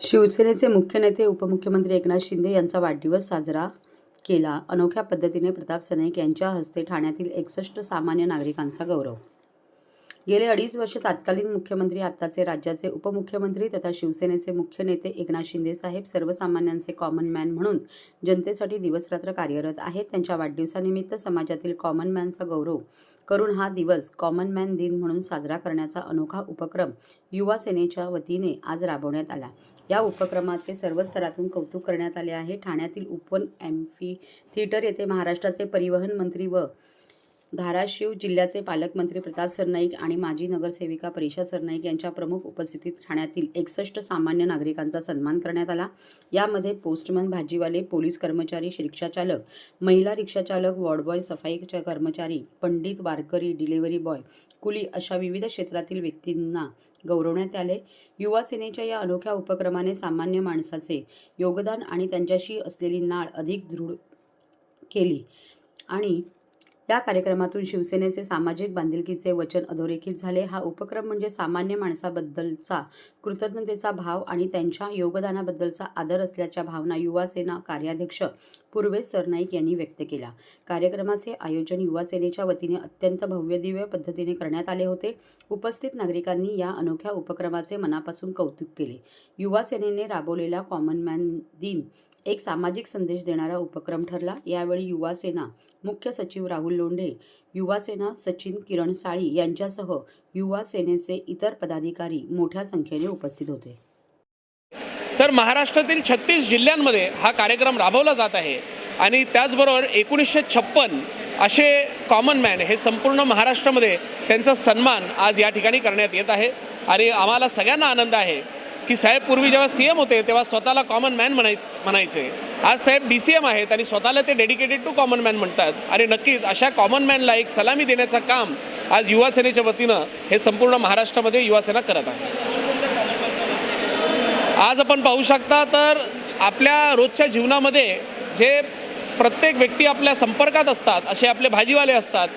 शिवसेनेचे मुख्य नेते उपमुख्यमंत्री एकनाथ शिंदे यांचा वाढदिवस साजरा केला. अनोख्या पद्धतीने प्रताप सरनाईक यांच्या हस्ते ठाण्यातील 61 सामान्य नागरिकांचा गौरव. गेले 2.5 वर्ष तत्कालीन मुख्यमंत्री, आत्ताचे राज्याचे उपमुख्यमंत्री तथा शिवसेनेचे मुख्य नेते एकनाथ शिंदे साहेब सर्वसामान्यांचे कॉमन मॅन म्हणून जनतेसाठी दिवसरात्र कार्यरत आहेत. त्यांच्या वाढदिवसानिमित्त समाजातील कॉमन मॅनचा गौरव करून हा दिवस कॉमन मॅन दिन म्हणून साजरा करण्याचा अनोखा उपक्रम युवा सेनेच्या वतीने आज राबवण्यात आला. या उपक्रमाचे सर्व स्तरातून कौतुक करण्यात आले आहे. ठाण्यातील ओपन एम्फी थिएटर येथे महाराष्ट्राचे परिवहन मंत्री व धाराशिव जिल्ह्याचे पालकमंत्री प्रताप सरनाईक आणि माजी नगरसेविका परीक्षा सरनाईक यांच्या प्रमुख उपस्थितीत ठाण्यातील 61 सामान्य नागरिकांचा सन्मान करण्यात आला. यामध्ये पोस्टमन, भाजीवाले, पोलीस कर्मचारी, रिक्षाचालक, महिला रिक्षाचालक, वॉर्डबॉय, सफाई कर्मचारी, पंडित, वारकरी, डिलिव्हरी बॉय, कुली अशा विविध क्षेत्रातील व्यक्तींना गौरवण्यात आले. युवा सेनेच्या या अनोख्या उपक्रमाने सामान्य माणसाचे योगदान आणि त्यांच्याशी असलेली नाळ अधिक दृढ केली आणि या कार्यक्रमातून शिवसेनेचे सामाजिक बांधिलकीचे वचन अधोरेखित झाले. हा उपक्रम म्हणजे सामान्य माणसाबद्दलचा कृतज्ञतेचा भाव आणि त्यांच्या योगदानाबद्दलचा आदर असल्याच्या भावना युवा सेना कार्याध्यक्ष पूर्वेश सरनाईक यांनी व्यक्त केला. कार्यक्रमाचे आयोजन युवा सेनेच्या वतीने अत्यंत भव्यदिव्य पद्धतीने करण्यात आले होते. उपस्थित नागरिकांनी या अनोख्या उपक्रमाचे मनापासून कौतुक केले. युवा सेनेने राबवलेला कॉमन मॅन दिन एक सामाजिक संदेश देणारा उपक्रम ठरला. यावेळी युवा सेना मुख्य सचिव राहुल लोंढे, युवा सेना सचिन किरण साळी यांच्यासह युवा सेनेचे इतर पदाधिकारी मोठ्या संख्येने उपस्थित होते. तर महाराष्ट्रातील 36 जिल्ह्यांमध्ये हा कार्यक्रम राबवला जात आहे आणि त्याचबरोबर 1956 असे कॉमन मॅन हे संपूर्ण महाराष्ट्रामध्ये त्यांचा सन्मान आज या ठिकाणी करण्यात येत आहे. आणि आम्हाला सगळ्यांना आनंद आहे की साहेब पूर्वी जेव्हा CM होते तेव्हा स्वतःला कॉमन मॅन म्हणायचे. आज साहेब DCM आहेत आणि स्वतःला ते डेडिकेटेड टू कॉमन मॅन म्हणतात. आणि नक्कीच अशा कॉमन मॅनला एक सलामी देण्याचं काम आज युवा सेनेच्या वतीनं हे संपूर्ण महाराष्ट्रामध्ये युवा सेना करत आहे. आज आपण पाहू शकता तर आपल्या रोजच्या जीवनामध्ये जे प्रत्येक व्यक्ती आपल्या संपर्कात असतात असे आपले भाजीवाले असतात,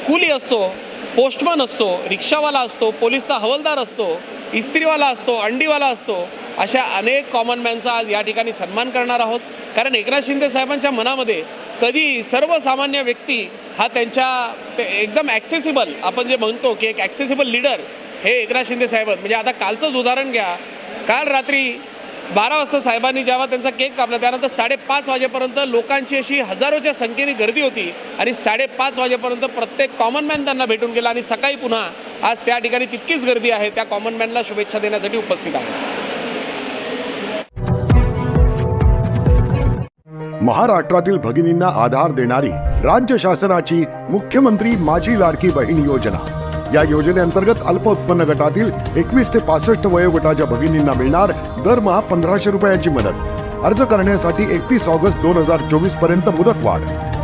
कुली असतो, पोस्टमन असतो, रिक्षावाला असतो, पोलीसचा हवालदार असतो, इस्त्रीवाला असतो, अंडीवाला असतो, अशा अनेक कॉमन मॅनचा आज या ठिकाणी सन्मान करणार आहोत. कारण एकनाथ शिंदे साहेबांच्या मनामध्ये कधी सर्वसामान्य व्यक्ती हा त्यांच्या एकदम ॲक्सेसिबल, आपण जे म्हणतो की एक ॲक्सेसिबल लीडर हे एकनाथ शिंदे साहेब. म्हणजे आता कालचंच उदाहरण घ्या. काल रात्री 12 वाजता साहेबांनी जेव्हा त्यांचा केक कापला त्यानंतर 5:30 वाजेपर्यंत लोकांची अशी हजारोच्या संख्येने गर्दी होती आणि 5:30 वाजेपर्यंत प्रत्येक कॉमन मॅन त्यांना भेटून गेला आणि सकाळी पुन्हा आज त्या ठिकाणी तितकीच गर्दी आहे त्या कॉमन मॅनला शुभेच्छा देण्यासाठी उपस्थित आहे. महाराष्ट्रातील भगिनींना आधार देणारी राज्य शासनाची मुख्यमंत्री माझी लाडकी बहीण योजना. या योजनेअंतर्गत अल्प उत्पन्न गटातील 21 ते 65 वयोगटाच्या भगिनींना मिळणार दरमहा 1500 रुपयांची मदत. अर्ज करण्यासाठी 31 ऑगस्ट 2024 पर्यंत मुदतवाढ.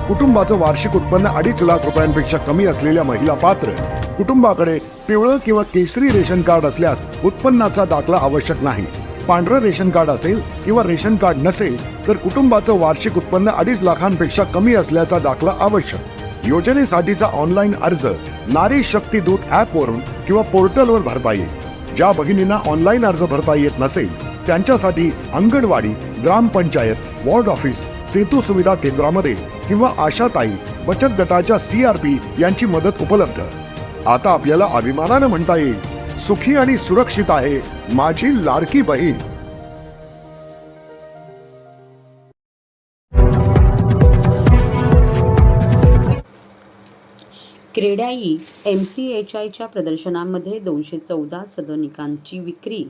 कुटुंबाचं वार्षिक उत्पन्न 2.5 लाख रुपयांपेक्षा कमी असलेल्या महिला पात्र. कुटुंबाकडे पिवळं किंवा केसरी रेशन कार्ड असल्यास उत्पन्नाचा दाखला आवश्यक नाही. पांढरं रेशन कार्ड असेल किंवा रेशन कार्ड नसेल तर कुटुंबाचं वार्षिक उत्पन्न 2.5 लाखांपेक्षा कमी असल्याचा दाखला आवश्यक. योजनेसाठीचा ऑनलाईन अर्ज नारी शक्ती दूत ॲपवरून किंवा पोर्टलवर भरता येईल. ज्या भगिनींना ऑनलाईन अर्ज भरता येत नसेल त्यांच्यासाठी अंगणवाडी, ग्रामपंचायत, वॉर्ड ऑफिस, सेतू सुविधा केंद्रामध्ये किंवा आशाताई बचत गटाच्या CRP यांची मदत उपलब्ध. आता आपल्याला अभिमानानं म्हणता येईल, सुखी आणि सुरक्षित आहे माझी लाडकी बहीण. क्रेडाई MCHIच्या प्रदर्शनामध्ये 214 सदनिकांची विक्री,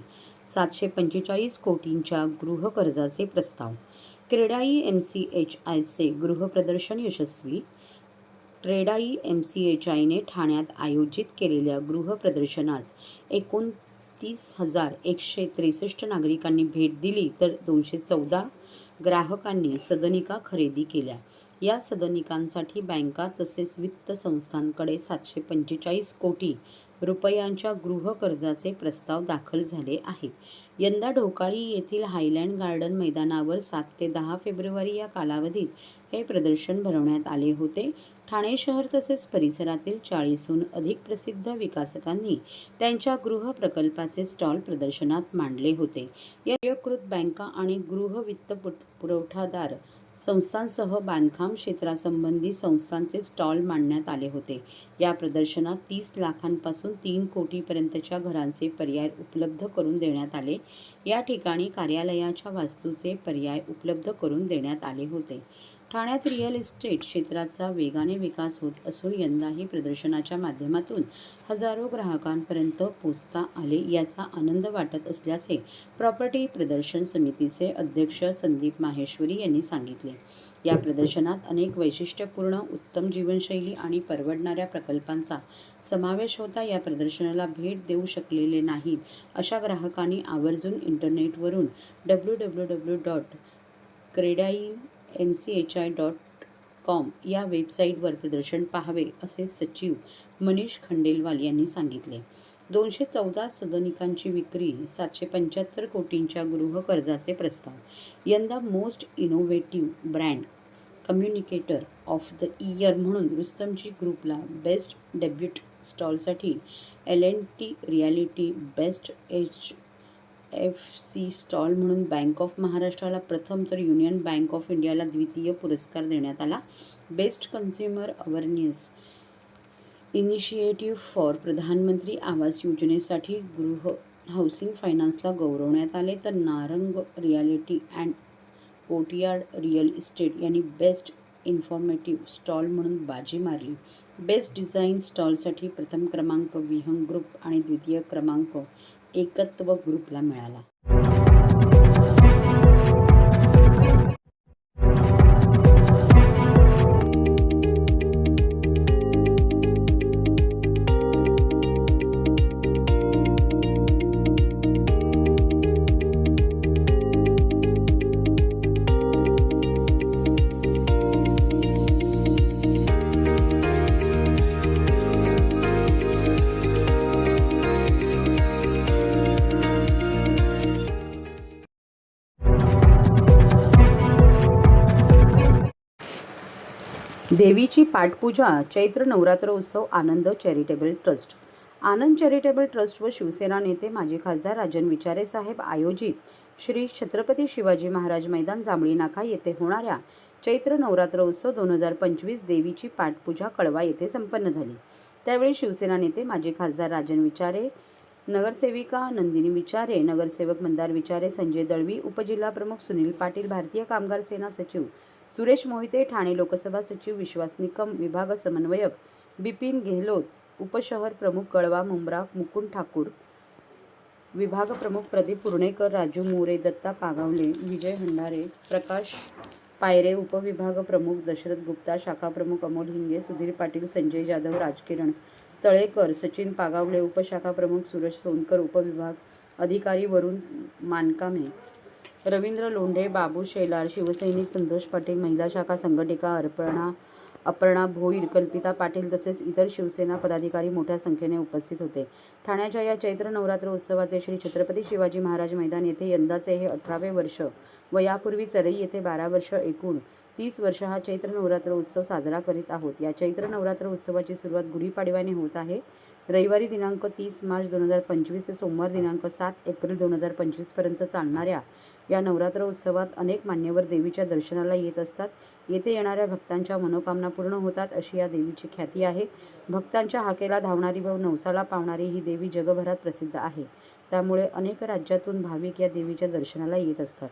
745 कोटींच्या गृहकर्जाचे प्रस्ताव. क्रेडाई MCHIचे गृहप्रदर्शन यशस्वी. क्रेडाई MCHIने ठाण्यात आयोजित केलेल्या गृहप्रदर्शनास 29,163 नागरिकांनी भेट दिली तर 214 ग्राहकांनी सदनिका खरेदी केल्या. या सदनिकांसाठी बँका तसेच वित्त संस्थांकडे 745 कोटी रुपयांच्या गृहकर्जाचे प्रस्ताव दाखल झाले आहेत. यंदा ढोकाळी येथील हायलँड गार्डन मैदानावर 7 ते 10 फेब्रुवारी या कालावधीत हे प्रदर्शन भरवण्यात आले होते. ठाणे शहर तसेच परिसरातील 40हून अधिक प्रसिद्ध विकासकांनी त्यांच्या गृह प्रकल्पाचे स्टॉल प्रदर्शनात मांडले होते. या वैयक्तिक बँका आणि गृह पुरवठादार संस्थांसह बांधकाम क्षेत्रासंबंधी संस्थांचे स्टॉल मांडण्यात आले होते. या प्रदर्शनात 30 लाखांपासून 3 कोटीपर्यंतच्या घरांचे पर्याय उपलब्ध करून देण्यात आले. या ठिकाणी कार्यालयाच्या वास्तूचे पर्याय उपलब्ध करून देण्यात आले होते. ठाण्यात रिअल इस्टेट क्षेत्राचा वेगाने विकास होत असून यंदाही प्रदर्शनाच्या माध्यमातून हजारो ग्राहकांपर्यंत पोहोचता आले याचा आनंद वाटत असल्याचे प्रॉपर्टी प्रदर्शन समितीचे अध्यक्ष संदीप माहेश्वरी यांनी सांगितले. या प्रदर्शनात अनेक वैशिष्ट्यपूर्ण उत्तम जीवनशैली आणि परवडणाऱ्या प्रकल्पांचा समावेश होता. या प्रदर्शनाला भेट देऊ शकलेले नाहीत अशा ग्राहकांनी आवर्जून इंटरनेटवरून www.credimchi.com या वेबसाईटवर प्रदर्शन पाहावे असे सचिव मनीष खंडेलवाल यांनी सांगितले. 214 सदनिकांची विक्री, 775 कोटींच्या गृह कर्जाचे प्रस्ताव. यंदा most innovative brand communicator of the year म्हणून रुस्तमजी ग्रुपला बेस्ट डेब्यूट स्टॉलसाठी L&T realty best HFC stall म्हणून बँक ऑफ महाराष्ट्राला प्रथम तर युनियन बँक ऑफ इंडियाला द्वितीय पुरस्कार देण्यात आला. Best consumer awareness initiative for प्रधानमंत्री आवास योजनेसाठी गृह हाऊसिंग फायनान्सला गौरवण्यात आले. तर Narang reality and courtyard real estate यांनी बेस्ट इन्फॉर्मेटिव्ह स्टॉल म्हणून बाजी मारली. बेस्ट डिझाईन स्टॉलसाठी प्रथम क्रमांक विहंग ग्रुप आणि द्वितीय क्रमांक एकत्व ग्रुपला मिळाला. देवीची पाठपूजा, चैत्र नवरात्र उत्सव आनंद चॅरिटेबल ट्रस्ट. आनंद चॅरिटेबल ट्रस्ट व शिवसेना नेते माजी खासदार राजन विचारे साहेब आयोजित श्री छत्रपती शिवाजी महाराज मैदान जांभळी नाका येथे होणाऱ्या चैत्र नवरात्र उत्सव 2025 देवीची पाठपूजा कळवा येथे संपन्न झाली. त्यावेळी शिवसेना नेते माजी खासदार राजन विचारे, नगरसेविका नंदिनी विचारे, नगरसेवक मंदार विचारे, संजय दळवी, उपजिल्हाप्रमुख सुनील पाटील, भारतीय कामगार सेना सचिव सुरेश मोहिते, ठाणे लोकसभा सचिव विश्वास निकम, विभाग समन्वयक बिपिन गेहलोत, उपशहर प्रमुख कळवा मुंब्रा मुकुंद ठाकूर, विभाग प्रमुख प्रदीप पुर्णेकर, राजू मोरे, दत्ता पागावले, विजय हंडारे, प्रकाश पायरे, उपविभाग प्रमुख दशरथ गुप्ता, शाखा प्रमुख अमोल हिंगे, सुधीर पाटील, संजय जाधव, राजकिरण तळेकर, सचिन पागावले, उपशाखा प्रमुख सुरेश सोनकर, उपविभाग अधिकारी वरुण मानकामे, रवींद्र लोंढे, बाबू शेलार, शिवसैनिक संतोष पाटील, महिला शाखा संघटिका अपर्णा भोईर, कल्पिता पाटील तसेच इतर शिवसेना पदाधिकारी मोठ्या संख्येने उपस्थित होते. ठाण्याच्या या चैत्र नवरात्र उत्सवाचे श्री छत्रपती शिवाजी महाराज मैदान येथे यंदाचे हे 18वे वर्ष व यापूर्वी चरई येथे 12 वर्ष एकूण 30 वर्ष हा चैत्र नवरात्र उत्सव साजरा करीत आहोत. या चैत्र नवरात्र उत्सवाची सुरुवात गुढीपाडव्याने होत आहे. रविवारी दिनांक 30 मार्च 2025 ते सोमवार दिनांक 7 एप्रिल 2025 पर्यंत चालणाऱ्या या नवरात्र उत्सवात अनेक मान्यवर देवीच्या दर्शनाला येत असतात. येथे येणाऱ्या भक्तांच्या मनोकामना पूर्ण होतात अशी या देवीची ख्याती आहे. भक्तांच्या हाकेला धावणारी व नवसाला पावणारी ही देवी जगभरात प्रसिद्ध आहे. त्यामुळे अनेक राज्यातून भाविक या देवीच्या दर्शनाला येत असतात.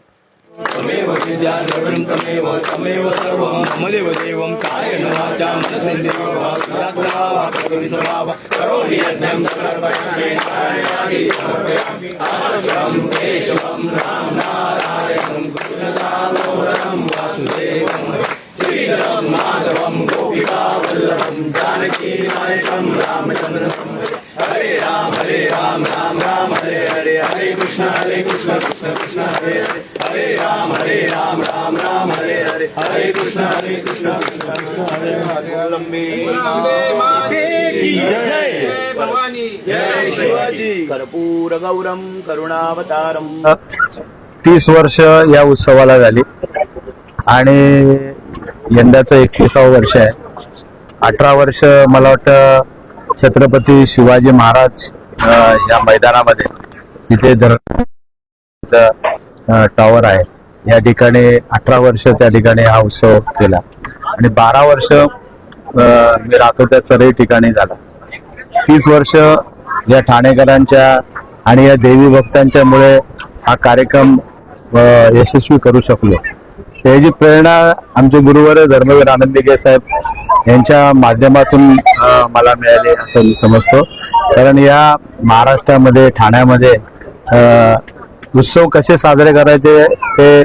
तमेव विद्याधरं तमेव सर्वं ममदेव देवं कायेन वाचा मनसेन्द्रियर्वा प्रकृतिस्वभाव करोमि यज्ञं सर्वस्य समर्पयामि आत्मं केशवं राम नारायणं कृष्णदामोदरं वासुदेवं श्रीधरं माधवं गोपिकावल्लभं जानकीनायकं रामचन्द्रं हरे राम राम राम हरे हरे हरे कृष्ण कृष्ण कृष्ण हरे हरे हरे राम राम राम हरे हरे हरे कृष्ण कृष्ण कृष्ण हरे हरे. लंबे माते की जय भवानी जय शिवाजी. कर्पूर गौरम करुणावतारम. 30 वर्ष या उत्सवाला झाली आणि यंदाचं 21वे वर्ष आहे. 18 वर्ष मला वाटतं छत्रपती शिवाजी महाराज या मैदानामध्ये जिथे टॉवर आहे या ठिकाणी 18 वर्ष त्या ठिकाणी हा उत्सव केला आणि 12 वर्ष मी राहतो त्या चरई ठिकाणी झाला. 30 वर्ष या ठाणेकरांच्या आणि या देवी भक्तांच्या मुळे हा कार्यक्रम यशस्वी करू शकलो. त्याची प्रेरणा आमचे गुरुवर धर्मवीर आनंदीगे साहेब यांच्या माध्यमातून मला मिळाली असं मी समजतो. कारण या महाराष्ट्रामध्ये ठाण्यामध्ये उत्सव कसे साजरे करायचे ते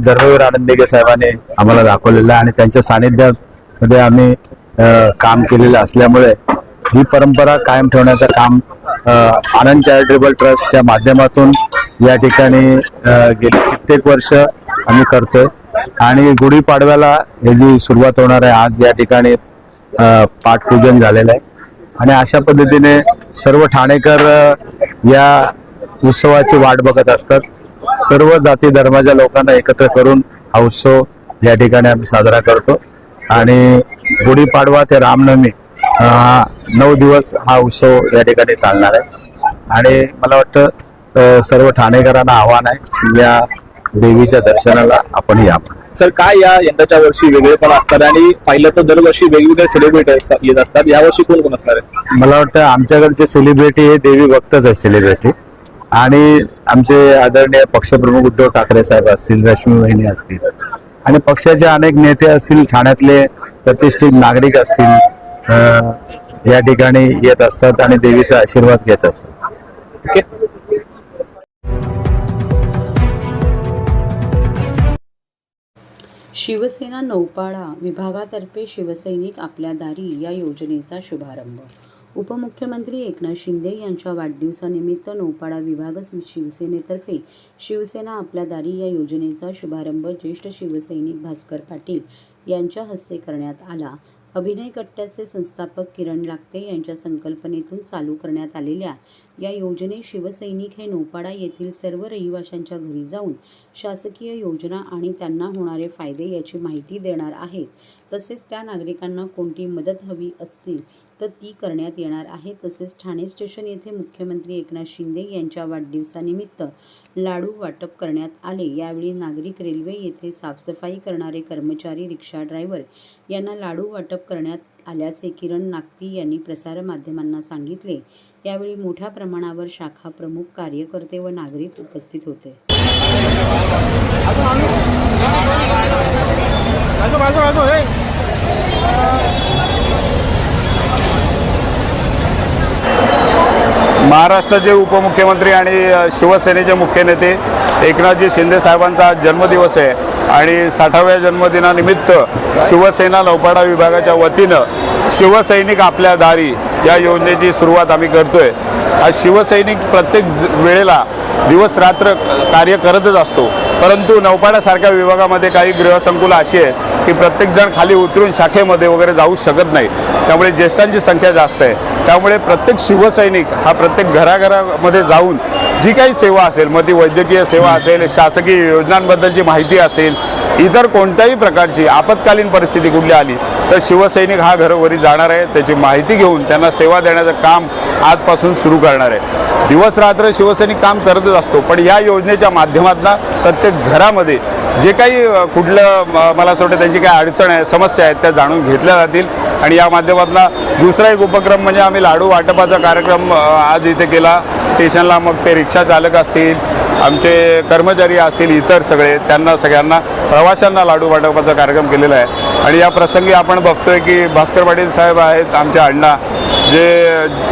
धर्मवीर आनंदीगे साहेबांनी आम्हाला दाखवलेलं आहे आणि त्यांच्या सानिध्यामध्ये आम्ही काम केलेलं असल्यामुळे ही परंपरा कायम ठेवण्याचं काम आनंद चॅरिटेबल ट्रस्टच्या माध्यमातून या ठिकाणी गेली कित्येक वर्ष आम्ही करतोय. आणि गुढीपाडव्याला ही जी सुरुवात होणार आहे आज या ठिकाणी पाठपूजन झालेलं आहे आणि अशा पद्धतीने सर्व ठाणेकर या उत्सवाची वाट बघत असतात. सर्व जाती धर्माच्या लोकांना एकत्र करून हा उत्सव या ठिकाणी आम्ही साजरा करतो आणि गुढीपाडवा ते रामनवमी 9 दिवस हा उत्सव या ठिकाणी चालणार आहे. आणि मला वाटतं सर्व ठाणेकरांना आव्हान आहे या देवीच्या दर्शनाला आपण यावं. सर, काय या यंदाच्या वर्षी वेगळेपण असणार आणि पाहिलं तर दरवर्षी वेगवेगळे सेलिब्रिटी येत असतात, यावर्षी कोण कोण असणार आहे? मला वाटतं आमच्याकडचे सेलिब्रिटी हे देवी भक्तच आहे सेलिब्रिटी आणि आमचे आदरणीय पक्षप्रमुख उद्धव ठाकरे साहेब असतील, रश्मी वहिनी असतील आणि पक्षाचे अनेक नेते असतील, ठाण्यातले प्रतिष्ठित नागरिक असतील या ठिकाणी येत असतात आणि देवीचा आशीर्वाद घेत असतात. शिवसेना नौपाडा विभागातर्फे शिवसैनिक आपल्या दारी या योजनेचा शुभारंभ. उपमुख्यमंत्री एकनाथ शिंदे यांच्या वाढदिवसानिमित्त नौपाडा विभाग शिवसेनेतर्फे शिवसेना आपल्या दारी या योजनेचा शुभारंभ ज्येष्ठ शिवसैनिक भास्कर पाटील यांच्या हस्ते करण्यात आला. अभिनय कट्ट्याचे संस्थापक किरण लागते यांच्या संकल्पनेतून चालू करण्यात आलेल्या या योजनेत शिवसैनिक हे नौपाडा येथील सर्व रहिवाशांच्या घरी जाऊन शासकीय योजना आणि त्यांना होणारे फायदे याची माहिती देणार आहेत. तसेच त्या नागरिकांना कोणती मदत हवी असतील तर ती करण्यात येणार आहे. तसेच ठाणे स्टेशन येथे मुख्यमंत्री एकनाथ शिंदे यांच्या वाढदिवसानिमित्त लाडू वाटप करण्यात आले. यावेळी नागरिक, रेल्वे येथे साफसफाई करणारे कर्मचारी, रिक्षा ड्रायव्हर यांना लाडू वाटप करण्यात आल्याचे किरण नागती यांनी प्रसारमाध्यमांना सांगितले. यावेळी मोठ्या प्रमाणावर शाखा प्रमुख, कार्यकर्ते व नागरिक उपस्थित होते. महाराष्ट्राचे उपमुख्यमंत्री आणि शिवसेनेचे मुख्य नेते एकनाथजी शिंदे साहेबांचा आज जन्मदिवस आहे आणि 60व्या जन्मदिनानिमित्त शिवसेना नौपाडा विभागाच्या वतीनं शिवसैनिक आपल्या दारी या योजनेची सुरुवात आम्ही करतोय. आज शिवसैनिक प्रत्येक वेळेला दिवस रात्र कार्य करतच असतो, परंतु नौपाड्यासारख्या विभागामध्ये काही गृहसंकुलं अशी आहेत की प्रत्येकजण खाली उतरून शाखेमध्ये वगैरे जाऊ शकत नाही. त्यामुळे ज्येष्ठांची संख्या जास्त आहे. त्यामुळे प्रत्येक शिवसैनिक हा प्रत्येक घराघरामध्ये जाऊन जी काही सेवा असेल, मग ती वैद्यकीय सेवा असेल, शासकीय योजनांबद्दलची माहिती असेल, इतर कोणत्याही प्रकारची आपत्कालीन परिस्थिती कुठली आली तर शिवसैनिक हा घरोघरी जाणार आहे. त्याची माहिती घेऊन त्यांना सेवा देण्याचं काम आजपासून सुरू करणार आहे. दिवस रात्र शिवसैनिक काम करतच असतो, पण या योजनेच्या माध्यमातून प्रत्येक घरामध्ये जे काही कुठलं मला असं वाटतं त्यांची काही अडचण आहे, समस्या आहेत त्या जाणून घेतल्या जातील. आणि या माध्यमातून दुसरा एक उपक्रम म्हणजे आम्ही लाडू वाटपाचा कार्यक्रम आज इथे केला स्टेशनला. मग ते रिक्षा चालक असतील, आमचे कर्मचारी असतील, इतर सगळे त्यांना सगळ्यांना प्रवाशांना लाडू वाटपाचा कार्यक्रम केलेला आहे. आणि या प्रसंगी आपण बघतोय की भास्कर पाटील साहेब आहेत आमचे अण्णा,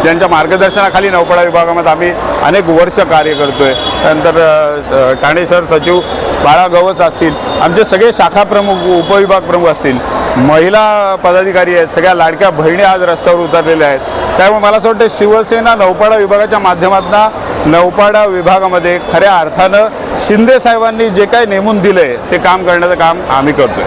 ज्यांच्या मार्गदर्शनाखाली नौपाडा विभागामध्ये आम्ही अनेक वर्ष कार्य करतोय. त्यानंतर ठाणे शहर सचिव बाळा गवस असतील, आमचे सगळे शाखा प्रमुख, उपविभाग प्रमुख असतील, महिला पदाधिकारी आहेत, सगळ्या लाडक्या बहिणी आज रस्त्यावर उतरलेल्या आहेत. त्यामुळे मला असं वाटतं शिवसेना नौपाडा विभागाच्या माध्यमातून नौपाडा विभागामध्ये खऱ्या अर्थानं शिंदे साहेबांनी जे काही नेमून दिलं आहे ते काम करण्याचं काम आम्ही करतोय.